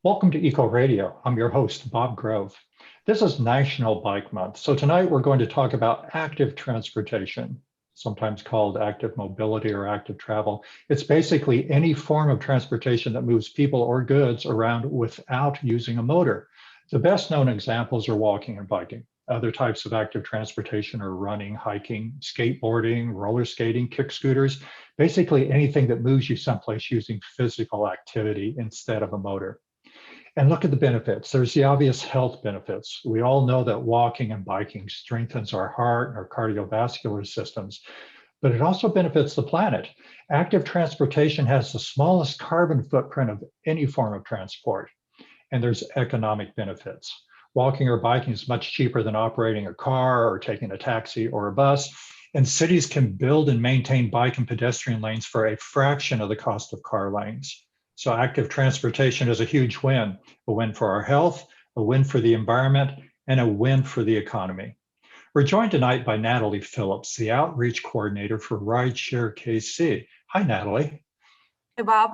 Welcome to EcoRadio. I'm your host, Bob Grove. This is National Bike Month. So tonight we're going to talk about active transportation, sometimes called active mobility or active travel. It's basically any form of transportation that moves people or goods around without using a motor. The best known examples are walking and biking. Other types of active transportation are running, hiking, skateboarding, roller skating, kick scooters, basically anything that moves you someplace using physical activity instead of a motor. And look at the benefits. There's the obvious health benefits. We all know that walking and biking strengthens our heart and our cardiovascular systems, but it also benefits the planet. Active transportation has the smallest carbon footprint of any form of transport, and there's economic benefits. Walking or biking is much cheaper than operating a car or taking a taxi or a bus, and cities can build and maintain bike and pedestrian lanes for a fraction of the cost of car lanes. So active transportation is a huge win, a win for our health, a win for the environment, and a win for the economy. We're joined tonight by Natalie Phillips, the outreach coordinator for RideShareKC. Hi, Natalie. Hey, Bob.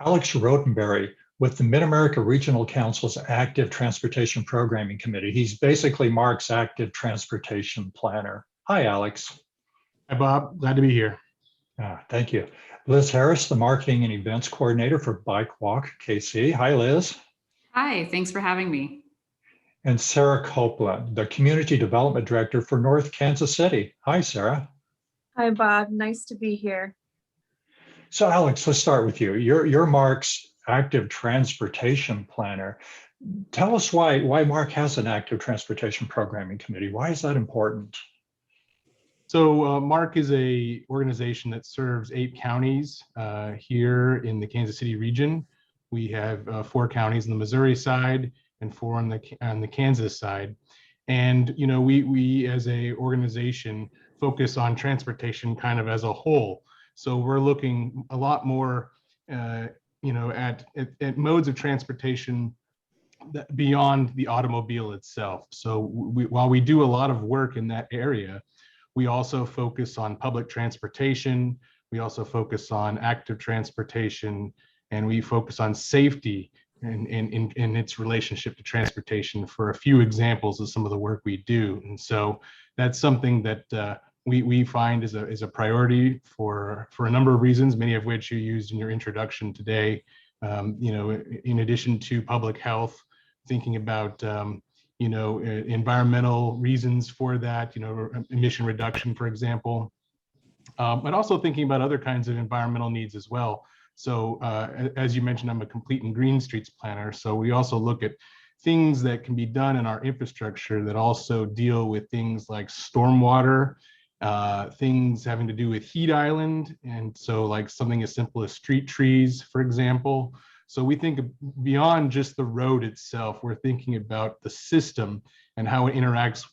Alex Rotenberry with the Mid-America Regional Council's Active Transportation Programming Committee. He's basically Mark's active transportation planner. Hi, Alex. Hi, Bob. Glad to be here. Thank you. Liz Harris, the Marketing and Events Coordinator for BikeWalkKC. Hi, Liz. Hi, thanks for having me. And Sara Copeland, the Community Development Director for North Kansas City. Hi, Sara. Hi, Bob. Nice to be here. So, Alex, let's start with you. You're Mark's active transportation planner. Tell us why Mark has an active transportation programming committee. Why is that important? So Mark is a organization that serves 8 counties here in the Kansas City region. We have 4 counties on the Missouri side and 4 on the Kansas side. And we as a organization focus on transportation kind of as a whole. So we're looking a lot more at modes of transportation beyond the automobile itself. So while we do a lot of work in that area, we also focus on public transportation. We also focus on active transportation, and we focus on safety in its relationship to transportation for a few examples of some of the work we do. And so that's something that we find is a priority for a number of reasons, many of which you used in your introduction today. In addition to public health, thinking about environmental reasons for that, emission reduction, for example, but also thinking about other kinds of environmental needs as well. So as you mentioned, I'm a complete and green streets planner. So we also look at things that can be done in our infrastructure that also deal with things like stormwater, things having to do with heat island. And so like something as simple as street trees, for example. So we think beyond just the road itself, we're thinking about the system and how it interacts,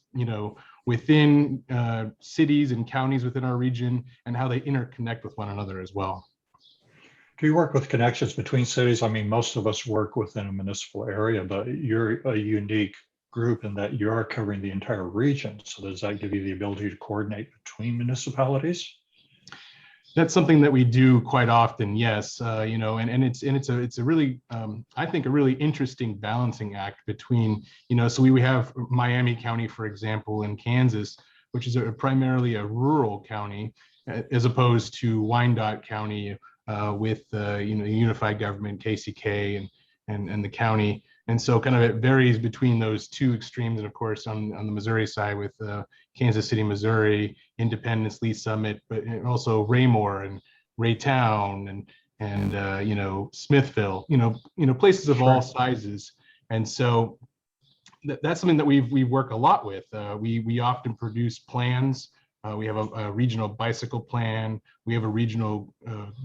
within cities and counties within our region and how they interconnect with one another as well. Do you work with connections between cities? I mean, most of us work within a municipal area, but you're a unique group in that you are covering the entire region. So does that give you the ability to coordinate between municipalities? That's something that we do quite often, yes. And it's a really, I think, a really interesting balancing act between, so we have Miami County, for example, in Kansas, which is primarily a rural county, as opposed to Wyandotte County with unified government, KCK, and the county. And so kind of it varies between those two extremes. And of course, on the Missouri side with Kansas City, Missouri, Independence, Lee Summit, but also Raymore and Raytown and Smithville, places of all sizes. And so that's something that we work a lot with. We often produce plans. We have a regional bicycle plan. We have a regional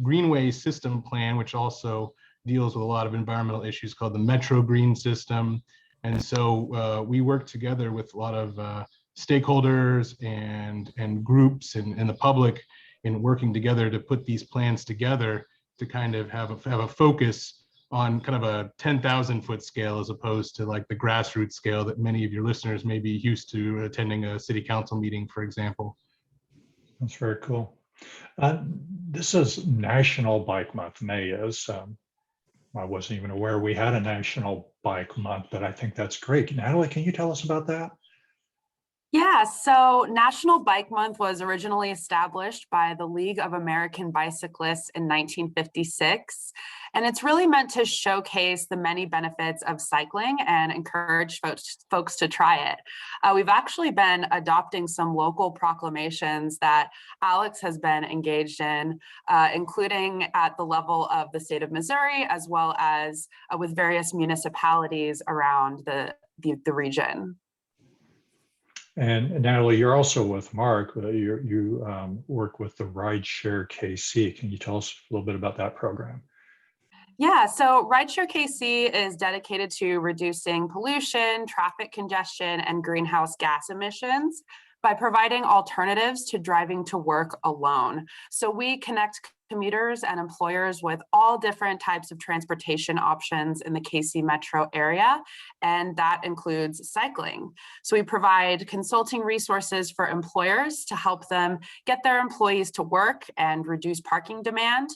greenway system plan, which also deals with a lot of environmental issues called the Metro Green System. And so we work together with a lot of stakeholders and groups and the public in working together to put these plans together to kind of have a focus on kind of a 10,000 foot scale as opposed to like the grassroots scale that many of your listeners may be used to attending a city council meeting, for example. That's very cool. This is National Bike Month. May is. I wasn't even aware we had a National Bike Month, but I think that's great. Natalie, can you tell us about that? Yeah, so National Bike Month was originally established by the League of American Bicyclists in 1956. And it's really meant to showcase the many benefits of cycling and encourage folks to try it. We've actually been adopting some local proclamations that Alex has been engaged in, including at the level of the state of Missouri, as well as with various municipalities around the region. And Natalie, you're also with Mark. You work with the RideShareKC. Can you tell us a little bit about that program? Yeah, so RideShareKC is dedicated to reducing pollution, traffic congestion, and greenhouse gas emissions by providing alternatives to driving to work alone. So we connect commuters and employers with all different types of transportation options in the KC metro area, and that includes cycling. So we provide consulting resources for employers to help them get their employees to work and reduce parking demand.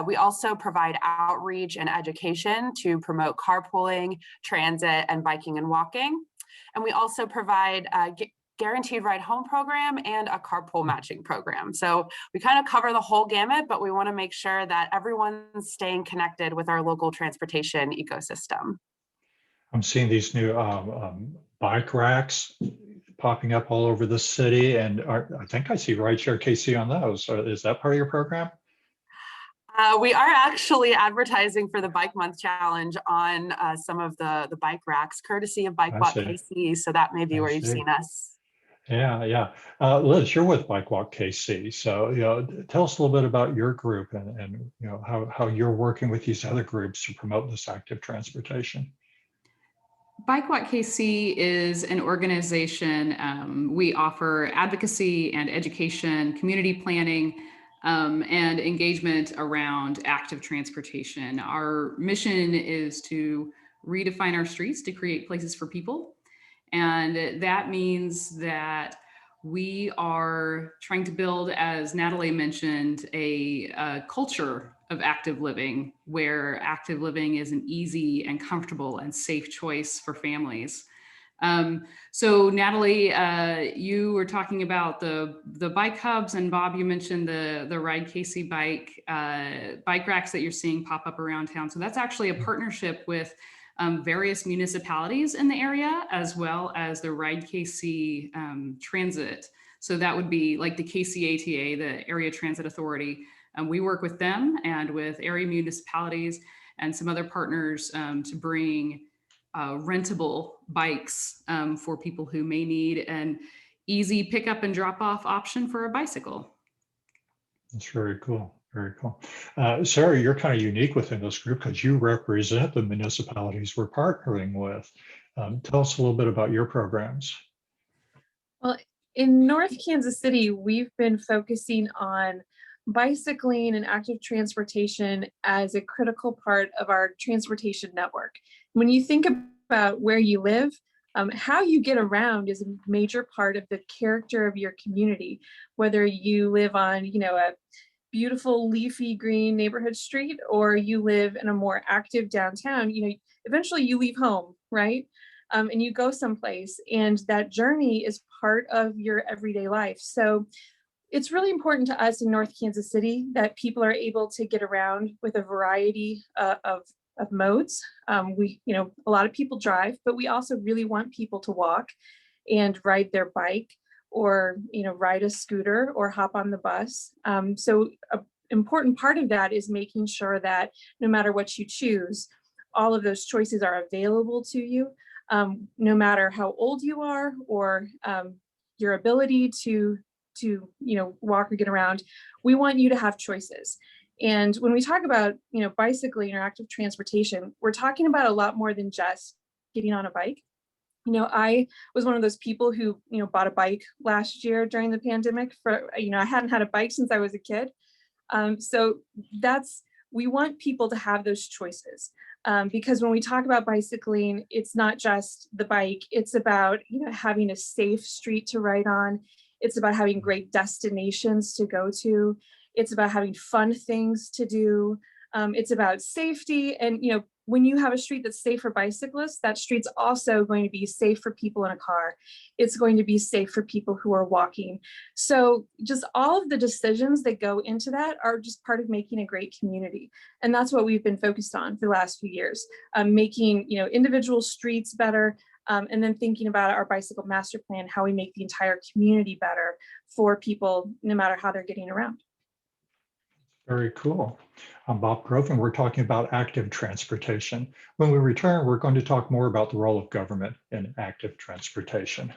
We also provide outreach and education to promote carpooling, transit, and biking and walking. And we also provide guaranteed ride home program and a carpool matching program. So we kind of cover the whole gamut, but we want to make sure that everyone's staying connected with our local transportation ecosystem. I'm seeing these new bike racks popping up all over the city, and I think I see RideShareKC on those. Is that part of your program? We are actually advertising for the Bike Month Challenge on some of the bike racks, courtesy of BikeWalkKC. So that may be where you've seen us. Yeah. Liz, you're with BikeWalkKC. So, tell us a little bit about your group and how you're working with these other groups to promote this active transportation. BikeWalkKC is an organization. We offer advocacy and education, community planning, and engagement around active transportation. Our mission is to redefine our streets to create places for people. And that means that we are trying to build, as Natalie mentioned, a culture of active living, where active living is an easy and comfortable and safe choice for families. So Natalie, you were talking about the bike hubs, and Bob, you mentioned the RideKC bike racks that you're seeing pop up around town. So that's actually a partnership with various municipalities in the area, as well as the RideKC transit. So that would be like the KCATA, the Area Transit Authority. We work with them and with area municipalities and some other partners to bring rentable bikes for people who may need an easy pickup and drop off option for a bicycle. That's very cool. Very cool. Sara, you're kind of unique within this group because you represent the municipalities we're partnering with. Tell us a little bit about your programs. Well, in North Kansas City, we've been focusing on bicycling and active transportation as a critical part of our transportation network. When you think about where you live, how you get around is a major part of the character of your community. Whether you live on, a beautiful leafy green neighborhood street, or you live in a more active downtown, eventually you leave home, right? And you go someplace, and that journey is part of your everyday life. So it's really important to us in North Kansas City that people are able to get around with a variety of modes. A lot of people drive, but we also really want people to walk and ride their bike, or ride a scooter or hop on the bus. So an important part of that is making sure that no matter what you choose, all of those choices are available to you, no matter how old you are or your ability to walk or get around. We want you to have choices. And when we talk about bicycling or active transportation, we're talking about a lot more than just getting on a bike. I was one of those people who, bought a bike last year during the pandemic. I hadn't had a bike since I was a kid. So we want people to have those choices. Because when we talk about bicycling, it's not just the bike. It's about, having a safe street to ride on. It's about having great destinations to go to. It's about having fun things to do. It's about safety. And, when you have a street that's safe for bicyclists, that street's also going to be safe for people in a car. It's going to be safe for people who are walking. So just all of the decisions that go into that are just part of making a great community. And that's what we've been focused on for the last few years, making, individual streets better, and then thinking about our bicycle master plan, how we make the entire community better for people, no matter how they're getting around. Very cool. I'm Bob Grove, and we're talking about active transportation. When we return, we're going to talk more about the role of government in active transportation.